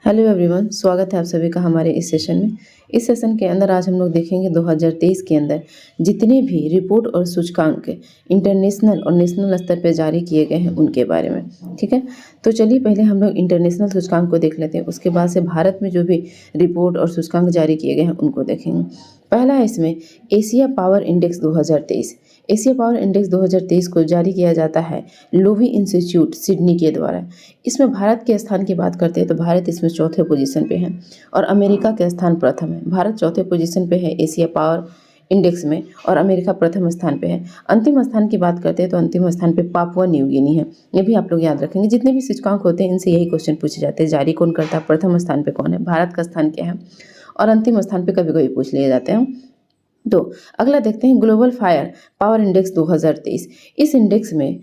Hello everyone, स्वागत है आप सभी का हमारे इस सेशन में। इस सेशन के अंदर आज हम लोग देखेंगे 2023 के अंदर जितने भी रिपोर्ट और सूचकांक इंटरनेशनल और नेशनल स्तर पर जारी किए गए हैं उनके बारे में। ठीक है, तो चलिए पहले हम लोग इंटरनेशनल सूचकांक को देख लेते हैं, उसके बाद से भारत में जो भी रिपोर्ट और सूचकांक जारी किए गए हैं उनको देखेंगे। पहला है इसमें Asia power index 2023। Asia power index 2023 को जारी किया जाता है लोवी इंस्टीट्यूट सिडनी के द्वारा। इसमें भारत के स्थान की बात करते हैं तो भारत इसमें चौथे पोजीशन पे है और अमेरिका के स्थान प्रथम है। भारत चौथे पोजीशन पे है एशिया पावर इंडेक्स में और अमेरिका प्रथम स्थान पे है। अंतिम स्थान की बात करते हैं तो अंतिम स्थान पे पापुआ न्यू गिनी है। ये भी आप लोग याद रखेंगे। जितने भी सूचकांक होते हैं इनसे यही क्वेश्चन पूछे जाते हैं, जारी कौन करता है, प्रथम स्थान पे कौन है, भारत का स्थान क्या है, और अंतिम स्थान पे कभी कभी पूछ लिए जाते हैं। तो अगला देखते हैं ग्लोबल फायर पावर इंडेक्स 2023। इस इंडेक्स में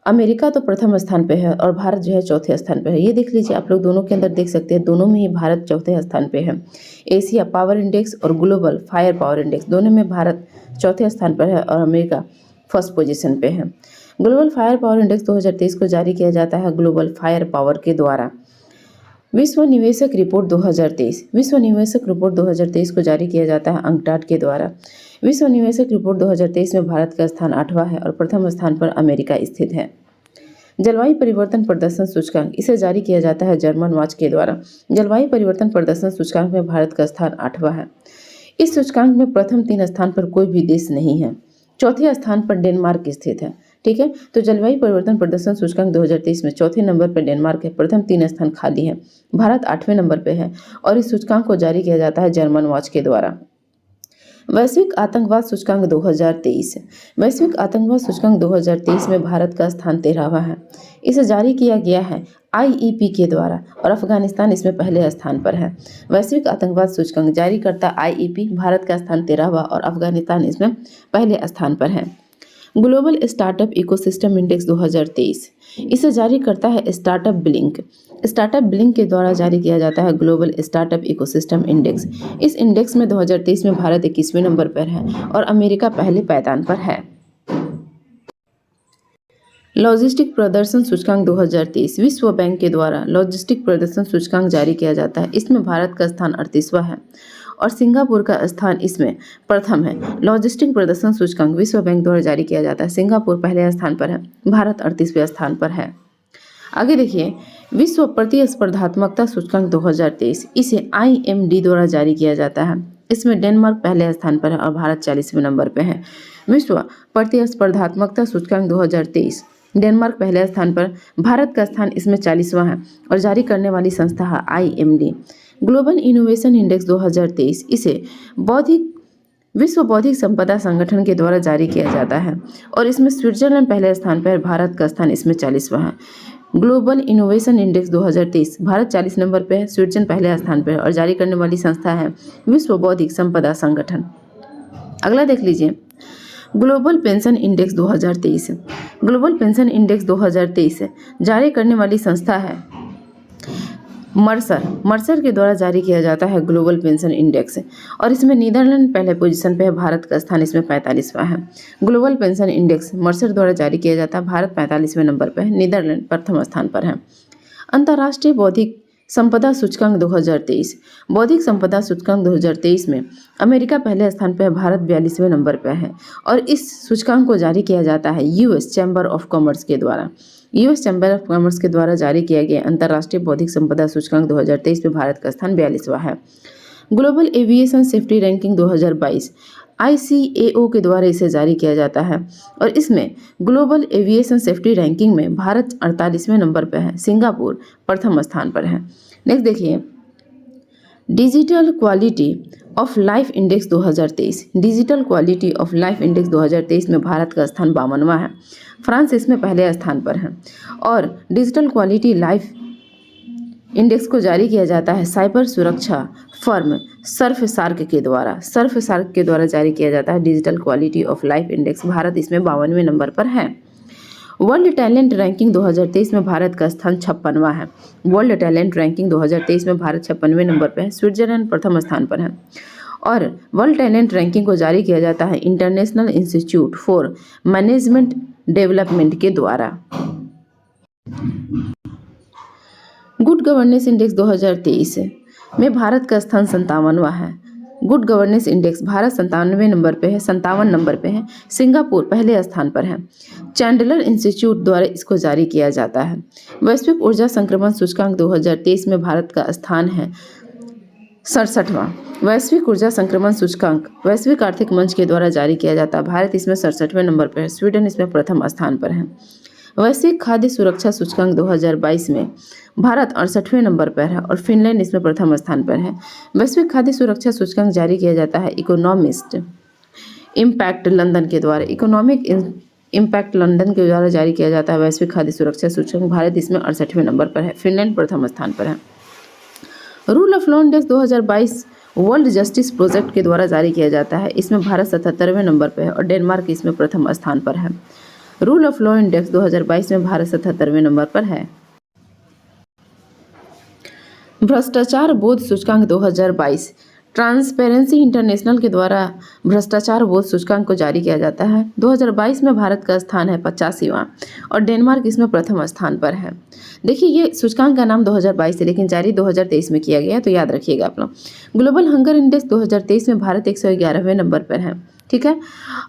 अमेरिका तो प्रथम स्थान पे है और भारत जो है चौथे स्थान पे है। ये देख लीजिए, आप लोग दोनों के अंदर देख सकते हैं, दोनों में ही भारत चौथे स्थान पे है। एशिया पावर इंडेक्स और ग्लोबल फायर पावर इंडेक्स दोनों में भारत चौथे स्थान पर है और अमेरिका फर्स्ट पोजीशन पे है। ग्लोबल फायर पावर इंडेक्स 2023 को जारी किया जाता है ग्लोबल फायर पावर के द्वारा। विश्व निवेशक रिपोर्ट 2023। विश्व निवेशक रिपोर्ट 2023 को जारी किया जाता है अंकटाड के द्वारा। विश्व निवेशक रिपोर्ट 2023 में भारत का स्थान 8वां है और प्रथम स्थान पर अमेरिका स्थित है। जलवायु परिवर्तन प्रदर्शन सूचकांक, इसे जारी किया जाता है जर्मन वॉच के द्वारा। जलवायु परिवर्तन प्रदर्शन सूचकांक में भारत का स्थान 8वां है। इस सूचकांक में प्रथम 3 स्थान पर कोई भी देश नहीं है। चौथे स्थान पर डेनमार्क स्थित है। ठीक है, तो जलवायु परिवर्तन प्रदर्शन सूचकांक 2023 में चौथे नंबर पर डेनमार्क है, प्रथम 3 स्थान खाली है। भारत 8वें नंबर पर है और इस सूचकांक को जारी किया जाता है जर्मन वॉच के द्वारा। वैश्विक आतंकवाद सूचकांक 2023। वैश्विक आतंकवाद सूचकांक 2023 में भारत का स्थान 13वां है। इसे जारी किया गया है IEP के द्वारा और अफगानिस्तान इसमें पहले स्थान पर है। वैश्विक आतंकवाद सूचकांक जारी करता IEP, भारत का स्थान 13वां और अफगानिस्तान इसमें पहले स्थान पर है। ग्लोबल स्टार्टअप इकोसिस्टम इंडेक्स 2023, इसे जारी करता है स्टार्टअप ब्लिंक। स्टार्टअप ब्लिंक के द्वारा जारी किया जाता है ग्लोबल स्टार्टअप इकोसिस्टम इंडेक्स। इस इंडेक्स में 2023 में भारत 21वें नंबर पर है और अमेरिका पहले पायदान पर है। लॉजिस्टिक प्रदर्शन सूचकांक 2023। विश्व बैंक के द्वारा लॉजिस्टिक प्रदर्शन सूचकांक जारी किया जाता है। इसमें भारत का स्थान 38वां है और सिंगापुर का स्थान इसमें प्रथम है। लॉजिस्टिक प्रदर्शन सूचकांक विश्व बैंक द्वारा जारी किया जाता है। सिंगापुर पहले स्थान पर है, भारत 38वें स्थान पर है। आगे देखिए, विश्व प्रतिस्पर्धात्मकता सूचकांक 2023, इसे IMD द्वारा जारी किया जाता है। इसमें डेनमार्क पहले स्थान पर है और भारत 40वें नंबर पर है। विश्व प्रतिस्पर्धात्मकता सूचकांक 2023, डेनमार्क पहले स्थान पर, भारत का स्थान इसमें 40वां है और जारी करने वाली संस्था है IMD। ग्लोबल इनोवेशन इंडेक्स 2023, इसे विश्व बौद्धिक संपदा संगठन के द्वारा जारी किया जाता है और इसमें स्विट्जरलैंड पहले स्थान पर, भारत का स्थान इसमें 40वां है। Global innovation index 2023, Bharat 40 number पर है, स्विट्जरलैंड पहले स्थान पर और जारी करने वाली संस्था है विश्व बौद्धिक संपदा संगठन। अगला देख लीजिए, global pension index 2023। Global pension index 2023 जारी करने वाली संस्था है मर्सर के द्वारा जारी किया जाता है ग्लोबल पेंशन इंडेक्स और इसमें नीदरलैंड पहले पोजीशन पे है, भारत का स्थान इसमें 45वां है। ग्लोबल पेंशन इंडेक्स मर्सर द्वारा जारी किया जाता है, भारत 45वें नंबर पर है, नीदरलैंड प्रथम स्थान पर है। अंतर्राष्ट्रीय बौद्धिक संपदा सूचकांक 2023। बौद्धिक संपदा सूचकांक 2023 में अमेरिका पहले स्थान पर है, भारत 42वें नंबर पर है और इस सूचकांक को जारी किया जाता है US चैम्बर ऑफ कॉमर्स के द्वारा। US चैम्बर ऑफ कॉमर्स के द्वारा जारी किया गया अंतर्राष्ट्रीय बौद्धिक संपदा सूचकांक 2023 में भारत का स्थान 42वां है। Global aviation safety ranking 2022, ICAO के द्वारा इसे जारी किया जाता है और इसमें ग्लोबल एविएशन सेफ्टी रैंकिंग में भारत 48वें नंबर पर है, सिंगापुर प्रथम स्थान पर है। नेक्स्ट देखिए, digital quality of life index 2023। Digital quality of life index 2023 में भारत का स्थान 52वां है, फ्रांस इसमें पहले स्थान पर है और डिजिटल क्वालिटी लाइफ इंडेक्स को जारी किया जाता है साइबर सुरक्षा फर्म सर्फसार्क के द्वारा जारी किया जाता है digital quality of life index. Bharat इसमें 52वें नंबर पर है। वर्ल्ड टैलेंट रैंकिंग 2023 में भारत का स्थान 56वां है। वर्ल्ड टैलेंट रैंकिंग 2023 में भारत 56वें नंबर पर है, स्विट्जरलैंड प्रथम स्थान पर है और वर्ल्ड टैलेंट रैंकिंग को जारी किया जाता है international institute for management development के द्वारा। गुड गवर्नेंस इंडेक्स 2023 में भारत का स्थान 57वां है। Good governance index Bharat 57 number पे है। सिंगापुर पहले स्थान पर है। चैंडलर इंस्टीट्यूट द्वारा इसको जारी किया जाता है। वैश्विक ऊर्जा संक्रमण सूचकांक 2023 में भारत का स्थान है 67वां। वैश्विक ऊर्जा संक्रमण सूचकांक वैश्विक आर्थिक मंच के द्वारा जारी किया जाता है। भारत इसमें 67वें नंबर पर है। स्वीडन इसमें प्रथम स्थान पर है। वैश्विक खाद्य सुरक्षा सूचकांक 2022 में भारत 68वें नंबर पर है और फिनलैंड इसमें प्रथम स्थान पर है। वैश्विक खाद्य सुरक्षा सूचकांक जारी किया जाता है इकोनॉमिस्ट इम्पैक्ट लंदन के द्वारा। इकोनॉमिक इम्पैक्ट लंदन के द्वारा जारी किया जाता है वैश्विक खाद्य सुरक्षा सूचकांक। भारत इसमें 68वें नंबर पर है। फिनलैंड प्रथम स्थान पर है। Rule of law index 2022 world justice project के द्वारा जारी किया जाता है। इसमें भारत 77वें नंबर पर है और डेनमार्क इसमें प्रथम स्थान पर है। रूल ऑफ लॉ इंडेक्स 2022 में भारत 77वें नंबर पर है। भ्रष्टाचार बोध सूचकांक 2022 ट्रांसपेरेंसी इंटरनेशनल के द्वारा भ्रष्टाचार बोध सूचकांक को जारी किया जाता है। 2022 में भारत का स्थान है 85वां और डेनमार्क इसमें प्रथम स्थान पर है। देखिए, ये सूचकांक का नाम 2022 है लेकिन जारी 2023 में किया गया है, तो याद रखिएगा आप लोग। ग्लोबल हंगर इंडेक्स 2023 में भारत 111वें नंबर पर है। ठीक है,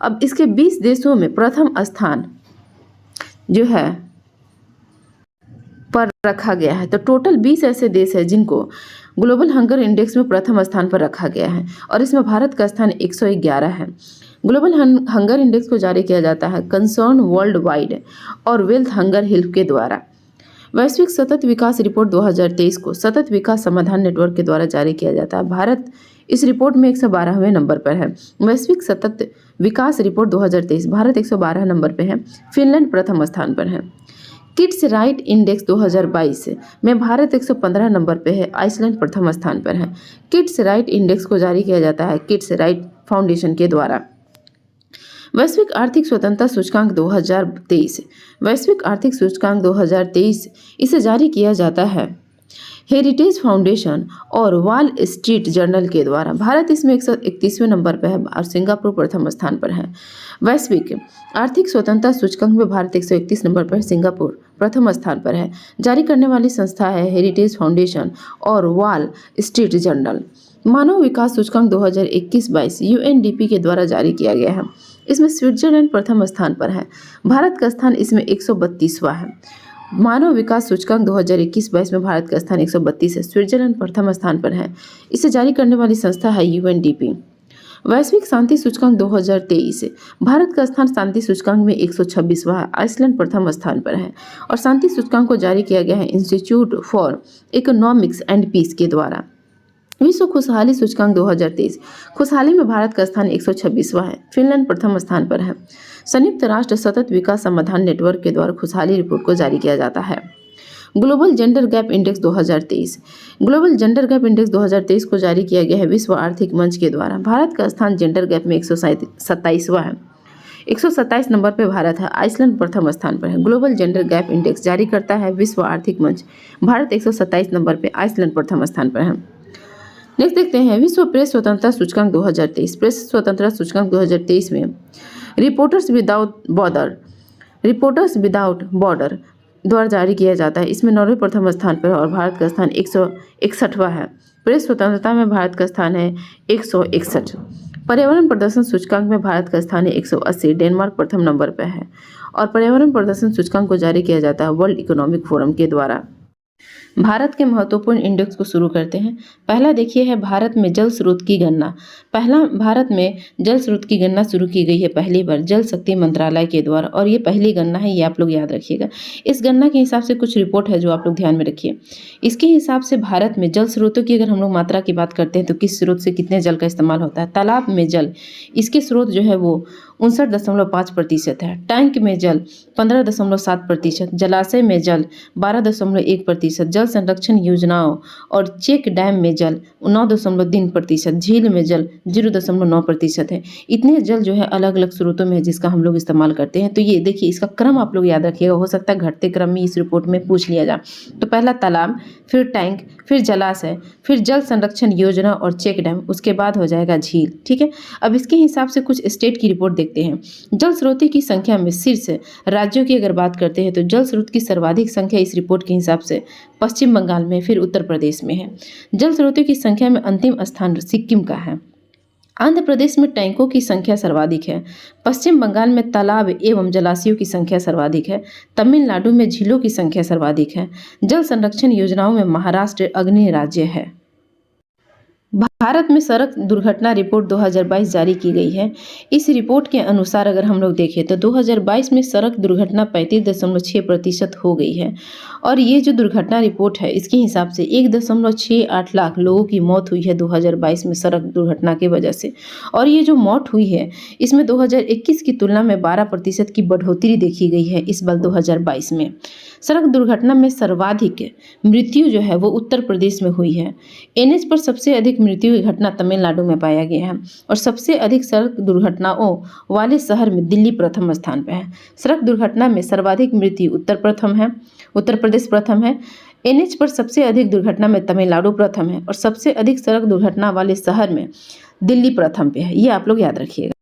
अब इसके 20 देशों में प्रथम स्थान जो है पर रखा गया है। तो टोटल 20 ऐसे देश हैं जिनको ग्लोबल हंगर इंडेक्स में प्रथम स्थान पर रखा गया है और इसमें भारत का स्थान 111 है। ग्लोबल हंगर इंडेक्स को जारी किया जाता है कंसर्न वर्ल्ड वाइड और वेल्थ हंगर हेल्प के द्वारा। वैश्विक सतत विकास रिपोर्ट 2023 को सतत विकास समाधान नेटवर्क के द्वारा जारी किया जाता है। भारत इस रिपोर्ट में 112वें नंबर पर है। वैश्विक सतत विकास रिपोर्ट 2023 भारत 112 नंबर पर है। फिनलैंड प्रथम स्थान पर है। किड्स राइट इंडेक्स 2022 में भारत 115 नंबर पर है। आइसलैंड प्रथम स्थान पर है। किड्स राइट इंडेक्स को जारी किया जाता है किड्स राइट फाउंडेशन के द्वारा। वैश्विक आर्थिक स्वतंत्रता सूचकांक 2023 वैश्विक आर्थिक सूचकांक 2023 इसे जारी किया जाता है हेरिटेज फाउंडेशन और वॉल स्ट्रीट जर्नल के द्वारा। भारत इसमें 131वें नंबर पर है और सिंगापुर प्रथम स्थान पर है। वैश्विक आर्थिक स्वतंत्रता सूचकांक में भारत 131 नंबर पर, सिंगापुर प्रथम स्थान पर है। जारी करने वाली संस्था है हेरिटेज फाउंडेशन और वॉल स्ट्रीट जर्नल। मानव विकास सूचकांक 2021-22 यूएनडीपी के द्वारा जारी किया गया है। इसमें स्विट्जरलैंड प्रथम स्थान पर है। भारत का स्थान इसमें 132वां है। मानव विकास सूचकांक 2021-22 में भारत का स्थान 132 है। स्विट्जरलैंड प्रथम स्थान पर है। इसे जारी करने वाली संस्था है यूएनडीपी। वैश्विक शांति सूचकांक 2023 भारत का स्थान शांति सूचकांक में 126वां है। आइसलैंड प्रथम स्थान पर है और शांति सूचकांक को जारी किया गया है institute for economics and peace के द्वारा। विश्व खुशहाली सूचकांक 2023 खुशहाली में भारत का स्थान 126वां है। फिनलैंड प्रथम स्थान पर है। संयुक्त राष्ट्र सतत विकास समाधान नेटवर्क के द्वारा खुशहाली रिपोर्ट को जारी किया जाता है। Global gender gap index 2023 global gender gap index 2023 को जारी किया गया है विश्व आर्थिक मंच के द्वारा। भारत का स्थान जेंडर गैप में 127वां है। 127 नंबर पर भारत है। आइसलैंड प्रथम स्थान पर है। ग्लोबल जेंडर गैप इंडेक्स जारी करता है विश्व आर्थिक मंच। भारत 127 नंबर पर, आइसलैंड प्रथम स्थान पर है। नेक्स्ट देखते हैं विश्व प्रेस स्वतंत्रता सूचकांक 2023। प्रेस स्वतंत्रता सूचकांक 2023 में रिपोर्टर्स विदाउट बॉर्डर द्वारा जारी किया जाता है। इसमें नॉर्वे प्रथम स्थान पर है और भारत का स्थान 161वां है। प्रेस स्वतंत्रता में भारत का स्थान है 161। पर्यावरण प्रदर्शन सूचकांक में भारत का स्थान है 180। डेनमार्क प्रथम नंबर पर है और पर्यावरण प्रदर्शन सूचकांक को जारी किया जाता है वर्ल्ड इकोनॉमिक फोरम के द्वारा। भारत के महत्वपूर्ण इंडेक्स को शुरू करते हैं। पहला देखिए है भारत में जल स्रोत की गणना। भारत में जल स्रोत की गणना शुरू की गई है पहली बार जल शक्ति मंत्रालय के द्वारा और ये पहली गणना है, ये आप लोग याद रखिएगा। इस गणना के हिसाब से कुछ रिपोर्ट है जो आप लोग ध्यान में रखिए। इसके हिसाब से भारत में जल स्रोतों की अगर हम लोग मात्रा की बात करते हैं तो किस स्रोत से कितने जल का इस्तेमाल होता है। तालाब में जल, इसके स्रोत जो है वो 59.5% है। टैंक में जल 15.7%, जलाशय में जल 12.1%, जल संरक्षण योजनाओं और चेक डैम में जल 9.3%, झील में जल 0.9% है। इतने जल जो है अलग अलग स्रोतों में है जिसका हम लोग इस्तेमाल करते हैं। तो ये देखिए, इसका क्रम आप लोग याद रखिएगा, हो सकता है घटते क्रम में इस रिपोर्ट में पूछ लिया जाए। तो पहला तालाब, फिर टैंक, फिर जलाशय, फिर जल संरक्षण योजना और चेक डैम, उसके बाद हो जाएगा झील। ठीक है, अब इसके हिसाब से कुछ स्टेट की रिपोर्ट देखते देखते हैं। जल स्रोतों की संख्या में शीर्ष राज्यों की अगर बात करते हैं तो जल स्रोत की सर्वाधिक संख्या इस रिपोर्ट के हिसाब से पश्चिम बंगाल में, फिर उत्तर प्रदेश में है। जल स्रोतों की संख्या में अंतिम स्थान सिक्किम का है। आंध्र प्रदेश में टैंकों की संख्या सर्वाधिक है। पश्चिम बंगाल में तालाब एवं जलाशयों की संख्या सर्वाधिक है। तमिलनाडु में झीलों की संख्या सर्वाधिक है। जल संरक्षण योजनाओं में महाराष्ट्र अग्रणी राज्य है। भारत में सड़क दुर्घटना रिपोर्ट 2022 जारी की गई है। इस रिपोर्ट के अनुसार अगर हम लोग देखें तो 2022 में सड़क दुर्घटना 35.6% हो गई है और ये जो दुर्घटना रिपोर्ट है इसके हिसाब से 1.68 लाख लोगों की मौत हुई है 2022 में सड़क दुर्घटना की वजह से। और ये जो मौत हुई है इसमें 2021 की तुलना में 12% की बढ़ोतरी देखी गई है इस बार 2022 में। सड़क दुर्घटना में सर्वाधिक मृत्यु जो है वो उत्तर प्रदेश में हुई है। एनएच पर सबसे अधिक मृत्यु की घटना तमिलनाडु में पाया गया है और सबसे अधिक सड़क दुर्घटनाओं वाले शहर में दिल्ली प्रथम स्थान पर है। सड़क दुर्घटना में सर्वाधिक मृत्यु उत्तर प्रदेश प्रथम है। एनएच पर सबसे अधिक दुर्घटना में तमिलनाडु प्रथम है और सबसे अधिक सड़क दुर्घटना वाले शहर में दिल्ली प्रथम पे है। ये आप लोग याद रखिएगा।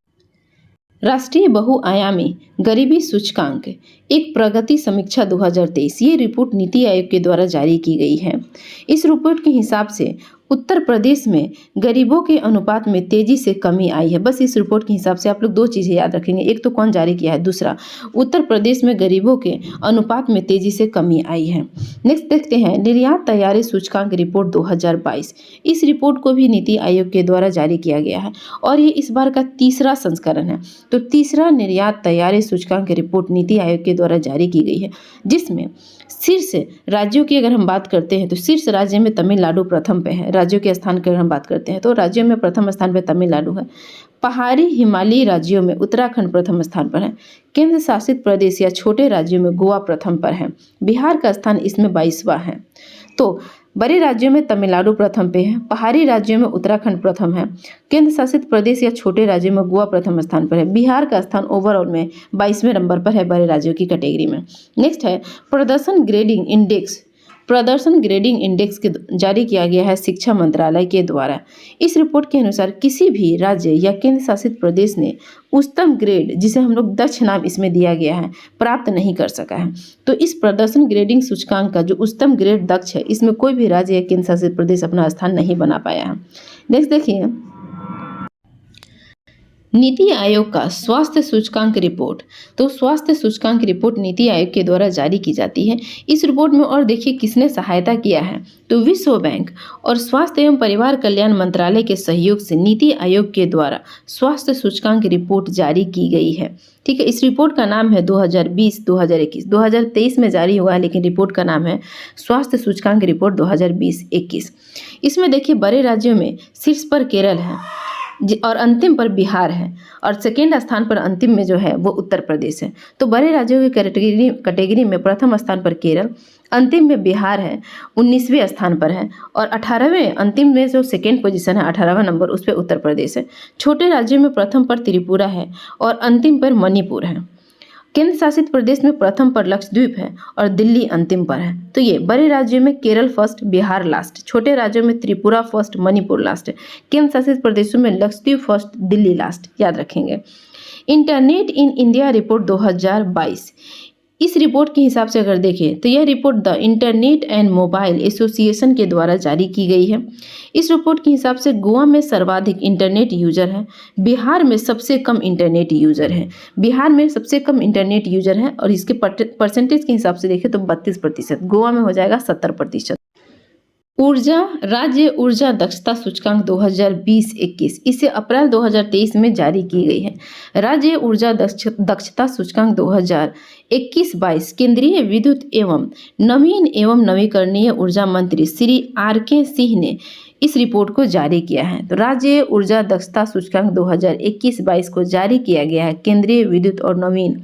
राष्ट्रीय बहुआयामी गरीबी सूचकांक एक प्रगति समीक्षा 2023 ये रिपोर्ट नीति आयोग के द्वारा जारी की गई है। इस रिपोर्ट के हिसाब से उत्तर प्रदेश में गरीबों के अनुपात में तेजी से कमी आई है। बस इस रिपोर्ट के हिसाब से आप लोग दो चीज़ें याद रखेंगे, एक तो कौन जारी किया है, दूसरा उत्तर प्रदेश में गरीबों के अनुपात में तेजी से कमी आई है। नेक्स्ट देखते हैं निर्यात तैयारी सूचकांक रिपोर्ट 2022। इस रिपोर्ट को भी नीति आयोग के द्वारा जारी किया गया है और ये इस बार का तीसरा संस्करण है। तो तीसरा निर्यात तैयारी सूचकांक रिपोर्ट नीति आयोग के द्वारा जारी की गई है, जिसमें शीर्ष राज्यों की अगर हम बात करते हैं तो शीर्ष राज्य में तमिलनाडु प्रथम पे है। राज्यों के स्थान की अगर हम बात करते हैं तो राज्यों में प्रथम स्थान पे तमिलनाडु है। पहाड़ी हिमालयी राज्यों में उत्तराखंड प्रथम स्थान पर है। केंद्र शासित प्रदेश या छोटे राज्यों में गोवा प्रथम पर है। बिहार का स्थान इसमें 22वां है। तो बड़े राज्यों में तमिलनाडु प्रथम पे है, पहाड़ी राज्यों में उत्तराखंड प्रथम है, केंद्र शासित प्रदेश या छोटे राज्यों में गोवा प्रथम स्थान पर है। बिहार का स्थान ओवरऑल में 22वें नंबर पर है बड़े राज्यों की कैटेगरी में। नेक्स्ट है प्रदर्शन ग्रेडिंग इंडेक्स के जारी किया गया है शिक्षा मंत्रालय के द्वारा। इस रिपोर्ट के अनुसार किसी भी राज्य या केंद्र शासित प्रदेश ने उच्चतम ग्रेड, जिसे हम लोग दक्ष नाम इसमें दिया गया है, प्राप्त नहीं कर सका है। तो इस प्रदर्शन ग्रेडिंग सूचकांक का जो उच्चतम ग्रेड दक्ष है इसमें कोई भी राज्य या केंद्र शासित प्रदेश अपना स्थान नहीं बना पाया है। नेक्स्ट देखिए नीति आयोग का स्वास्थ्य सूचकांक रिपोर्ट। तो स्वास्थ्य सूचकांक रिपोर्ट नीति आयोग के द्वारा जारी की जाती है। इस रिपोर्ट में और देखिए किसने सहायता किया है, तो विश्व बैंक और स्वास्थ्य एवं परिवार कल्याण मंत्रालय के सहयोग से नीति आयोग के द्वारा स्वास्थ्य सूचकांक रिपोर्ट जारी की गई है। ठीक है, इस रिपोर्ट का नाम है 2020-2021। 2023 में जारी हुआ है लेकिन रिपोर्ट का नाम है स्वास्थ्य सूचकांक रिपोर्ट 2020-21। इसमें देखिए बड़े राज्यों में शीर्ष पर केरल है और अंतिम पर बिहार है और सेकेंड स्थान पर अंतिम में जो है वो उत्तर प्रदेश है। तो बड़े राज्यों की कैटेगरी में प्रथम स्थान पर केरल, अंतिम में बिहार है, 19वें स्थान पर है और 18वें अंतिम में जो सेकेंड पोजीशन है 18वां नंबर उस पर उत्तर प्रदेश है। छोटे राज्यों में प्रथम पर त्रिपुरा है और अंतिम पर मणिपुर है। केंद्र शासित प्रदेश में प्रथम पर लक्षद्वीप है और दिल्ली अंतिम पर है। तो ये बड़े राज्यों में केरल फर्स्ट, बिहार लास्ट, छोटे राज्यों में त्रिपुरा फर्स्ट, मणिपुर लास्ट, केंद्र शासित प्रदेशों में लक्षद्वीप फर्स्ट, दिल्ली लास्ट, याद रखेंगे। Internet in India report 2022। इस रिपोर्ट के हिसाब से अगर देखें तो यह report the internet and mobile association के द्वारा जारी की गई है। इस रिपोर्ट के हिसाब से गोवा में सर्वाधिक इंटरनेट यूजर है, बिहार में सबसे कम इंटरनेट यूजर है। बिहार में सबसे कम इंटरनेट यूजर है और इसके परसेंटेज के हिसाब से देखें तो 32%, गोवा में हो जाएगा 70%। राज्य ऊर्जा दक्षता सूचकांक 2020-21 इसे अप्रैल 2023 में जारी की गई है। राज्य ऊर्जा दक्षता सूचकांक 2021-22 केंद्रीय विद्युत एवं नवीन एवं नवीकरणीय ऊर्जा मंत्री श्री R.K. सिंह ने इस रिपोर्ट को जारी किया है। तो राज्य ऊर्जा दक्षता सूचकांक 2021-22 को जारी किया गया है केंद्रीय विद्युत और नवीन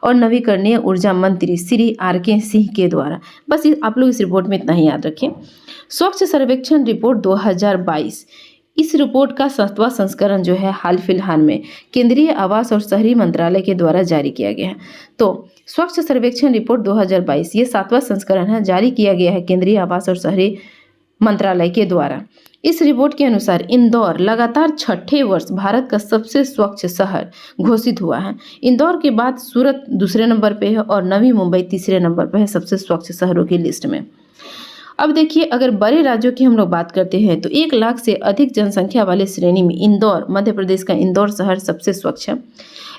और नवीकरणीय ऊर्जा मंत्री श्री R.K. सिंह के द्वारा। बस आप लोग इस रिपोर्ट में इतना ही याद रखें। स्वच्छ सर्वेक्षण रिपोर्ट 2022 इस रिपोर्ट का 7वां संस्करण जो है हाल फिलहाल में केंद्रीय आवास और शहरी मंत्रालय के द्वारा जारी किया गया है। तो स्वच्छ सर्वेक्षण रिपोर्ट 2022 ये 7वां संस्करण है, जारी किया गया है केंद्रीय आवास और शहरी मंत्रालय के द्वारा। इस रिपोर्ट के अनुसार इंदौर लगातार छठे वर्ष भारत का सबसे स्वच्छ शहर घोषित हुआ है। इंदौर के बाद सूरत दूसरे नंबर पे है और नवी मुंबई तीसरे नंबर पे है सबसे स्वच्छ शहरों की लिस्ट में। अब देखिए, अगर बड़े राज्यों की हम लोग बात करते हैं तो 1 लाख से अधिक जनसंख्या वाले श्रेणी में इंदौर, मध्य प्रदेश का इंदौर शहर सबसे स्वच्छ है।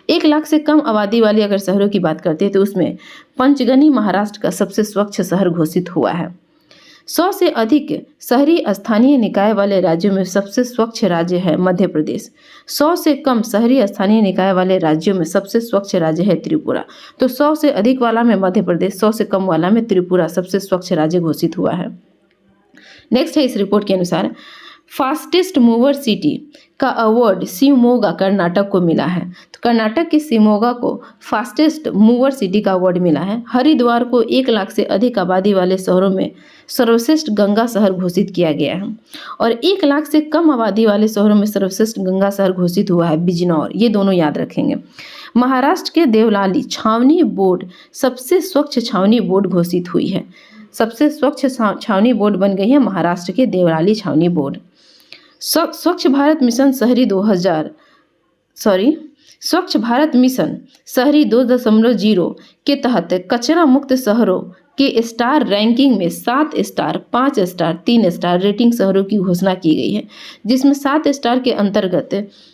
1 लाख से कम आबादी वाले अगर शहरों की बात करते हैं तो उसमें पंचगनी महाराष्ट्र का सबसे स्वच्छ शहर घोषित हुआ है। 100 से अधिक शहरी स्थानीय निकाय वाले राज्यों में सबसे स्वच्छ राज्य है मध्य प्रदेश। 100 से कम शहरी स्थानीय निकाय वाले राज्यों में सबसे स्वच्छ राज्य है त्रिपुरा। तो 100 से अधिक वाला में मध्य प्रदेश, 100 से कम वाला में त्रिपुरा सबसे स्वच्छ राज्य घोषित हुआ है। नेक्स्ट है, इस रिपोर्ट के अनुसार फास्टेस्ट मूवर सिटी का अवार्ड शिवमोगा कर्नाटक को मिला है। तो कर्नाटक के शिवमोगा को फास्टेस्ट मूवर सिटी का अवार्ड मिला है। हरिद्वार को 1 लाख से अधिक आबादी वाले शहरों में सर्वश्रेष्ठ गंगा शहर घोषित किया गया है और 1 लाख से कम आबादी वाले शहरों में सर्वश्रेष्ठ गंगा शहर घोषित हुआ है बिजनौर। ये दोनों याद रखेंगे। महाराष्ट्र के देवलाली छावनी बोर्ड सबसे स्वच्छ छावनी बोर्ड घोषित हुई है। सबसे स्वच्छ छावनी बोर्ड बन गई है महाराष्ट्र के देवलाली छावनी बोर्ड। स्वच्छ भारत मिशन शहरी 2.0 के तहत कचरा मुक्त शहरों के स्टार रैंकिंग में 7 स्टार, 5 स्टार, 3 स्टार रेटिंग शहरों की घोषणा की गई है, जिसमें 7 स्टार के अंतर्गत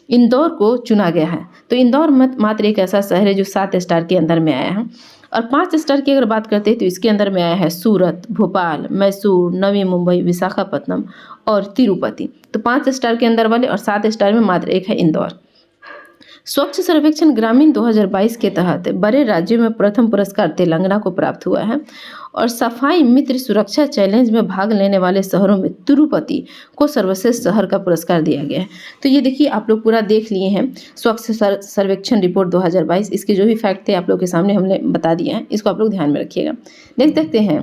इंदौर को चुना गया है। तो इंदौर मात्र एक ऐसा शहर है जो 7 स्टार के अंदर में आया है। और 5 स्टार की अगर बात करते हैं तो इसके अंदर में आया है सूरत, भोपाल, मैसूर, नवी मुंबई, विशाखापत्तनम और तिरुपति। तो 5 स्टार के अंदर वाले और 7 स्टार में मात्र एक है इंदौर। स्वच्छ सर्वेक्षण ग्रामीण 2022 के तहत बड़े राज्यों में प्रथम पुरस्कार तेलंगाना को प्राप्त हुआ है और सफाई मित्र सुरक्षा चैलेंज में भाग लेने वाले शहरों में तिरुपति को सर्वश्रेष्ठ शहर का पुरस्कार दिया गया है। तो ये देखिए, आप लोग पूरा देख लिए हैं स्वच्छ सर्वेक्षण रिपोर्ट 2022। इसके जो भी फैक्ट थे आप लोग के सामने हमने बता दिए हैं, इसको आप लोग ध्यान में रखिएगा। नेक्स्ट देखते हैं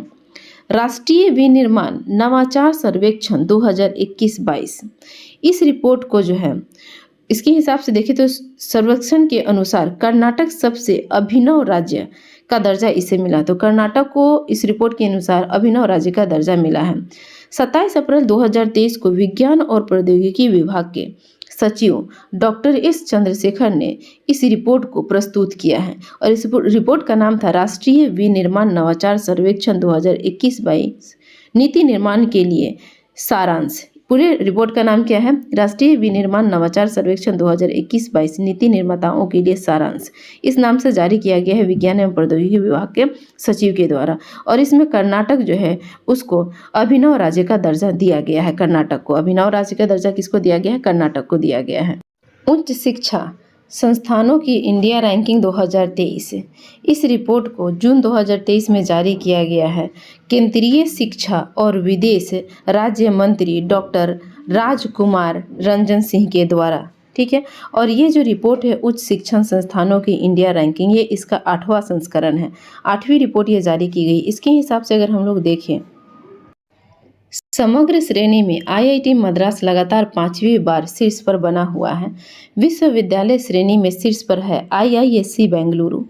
राष्ट्रीय विनिर्माण नवाचार सर्वेक्षण 2021-22। इस रिपोर्ट को जो है इसके हिसाब से देखें तो सर्वेक्षण के अनुसार कर्नाटक सबसे अभिनव राज्य का दर्जा इसे मिला। तो कर्नाटक को इस रिपोर्ट के अनुसार अभिनव राज्य का दर्जा मिला है। 27 अप्रैल 2023 को विज्ञान और प्रौद्योगिकी विभाग के सचिव डॉक्टर एस चंद्रशेखर ने इस रिपोर्ट को प्रस्तुत किया है और इस रिपोर्ट का नाम था राष्ट्रीय विनिर्माण नवाचार सर्वेक्षण 2021-22 नीति निर्माण के लिए सारांश। पूरे रिपोर्ट का नाम क्या है? राष्ट्रीय विनिर्माण नवाचार सर्वेक्षण 2021-22 नीति निर्माताओं के लिए सारांश। इस नाम से जारी किया गया है विज्ञान एवं प्रौद्योगिकी विभाग के सचिव के द्वारा और इसमें कर्नाटक जो है उसको अभिनव राज्य का दर्जा दिया गया है। कर्नाटक को अभिनव राज्य का दर्जा किसको दिया गया है? कर्नाटक को दिया गया है। उच्च शिक्षा संस्थानों की इंडिया रैंकिंग 2023। इस रिपोर्ट को जून 2023 में जारी किया गया है केंद्रीय शिक्षा और विदेश राज्य मंत्री डॉक्टर राजकुमार रंजन सिंह के द्वारा। ठीक है, और ये जो रिपोर्ट है उच्च शिक्षण संस्थानों की इंडिया रैंकिंग, ये इसका 8वां संस्करण है। 8वीं रिपोर्ट ये जारी की गई। इसके हिसाब से अगर हम लोग देखें समग्र श्रेणी में आईआईटी मद्रास लगातार 5वीं बार शीर्ष पर बना हुआ है। विश्वविद्यालय श्रेणी में शीर्ष पर है आईआईएससी बेंगलुरु,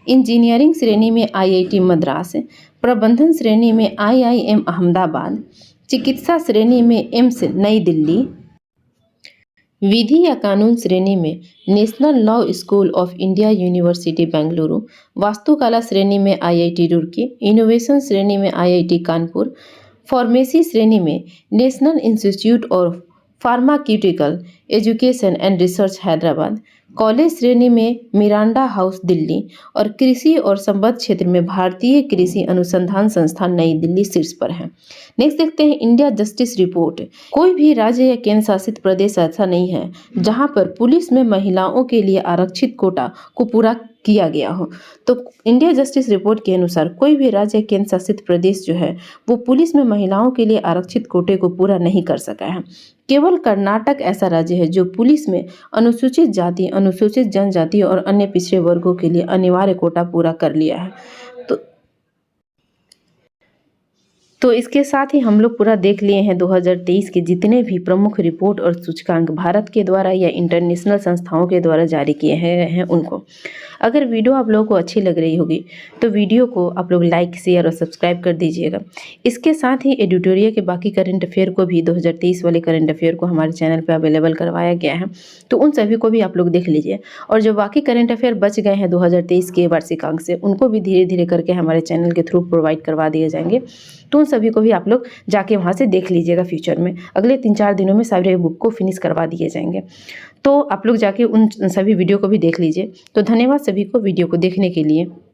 इंजीनियरिंग श्रेणी में आईआईटी मद्रास, प्रबंधन श्रेणी में आईआईएम अहमदाबाद, चिकित्सा श्रेणी में एम्स नई दिल्ली, विधि या कानून श्रेणी में national law school of India university Bengaluru, वास्तुकला श्रेणी में आईआईटी रुड़की, इनोवेशन श्रेणी में आईआईटी कानपुर, फार्मेसी श्रेणी में national institute of pharmaceutical education and research Hyderabad, college श्रेणी में मिरांडा हाउस दिल्ली और कृषि और संबद्ध क्षेत्र में भारतीय कृषि अनुसंधान संस्थान नई दिल्ली शीर्ष पर है। नेक्स्ट देखते हैं इंडिया जस्टिस रिपोर्ट। कोई भी राज्य या केंद्र शासित प्रदेश ऐसा नहीं है जहां पर पुलिस में महिलाओं के लिए आरक्षित कोटा को पूरा किया गया हो। तो इंडिया जस्टिस रिपोर्ट के अनुसार कोई भी राज्य केंद्र शासित प्रदेश जो है वो पुलिस में महिलाओं के लिए आरक्षित कोटे को पूरा नहीं कर सका है। केवल कर्नाटक ऐसा राज्य है जो पुलिस में अनुसूचित जाति, अनुसूचित जनजाति और अन्य पिछड़े वर्गों के लिए अनिवार्य कोटा पूरा कर लिया है। तो इसके साथ ही हम लोग पूरा देख लिए हैं 2023 के जितने भी प्रमुख रिपोर्ट और सूचकांक भारत के द्वारा या इंटरनेशनल संस्थाओं के द्वारा जारी किए गए हैं उनको। अगर वीडियो आप लोगों को अच्छी लग रही होगी तो वीडियो को आप लोग लाइक, शेयर और सब्सक्राइब कर दीजिएगा। इसके साथ ही एडिटोरियल के बाकी करंट अफेयर को भी 2023 वाले करंट अफेयर को हमारे चैनल पर अवेलेबल करवाया गया है, तो उन सभी को भी आप लोग देख लीजिए। और जो बाकी करंट अफेयर बच गए हैं 2023 के वार्षिकांक से, उनको भी धीरे धीरे करके हमारे चैनल के थ्रू प्रोवाइड करवा दिए जाएंगे, तो उन सभी को भी आप लोग जाके वहाँ से देख लीजिएगा। फ्यूचर में अगले 3-4 दिनों में सारे बुक को फिनिश करवा दिए जाएंगे, तो आप लोग जाके उन सभी वीडियो को भी देख लीजिए। तो धन्यवाद सभी को वीडियो को देखने के लिए।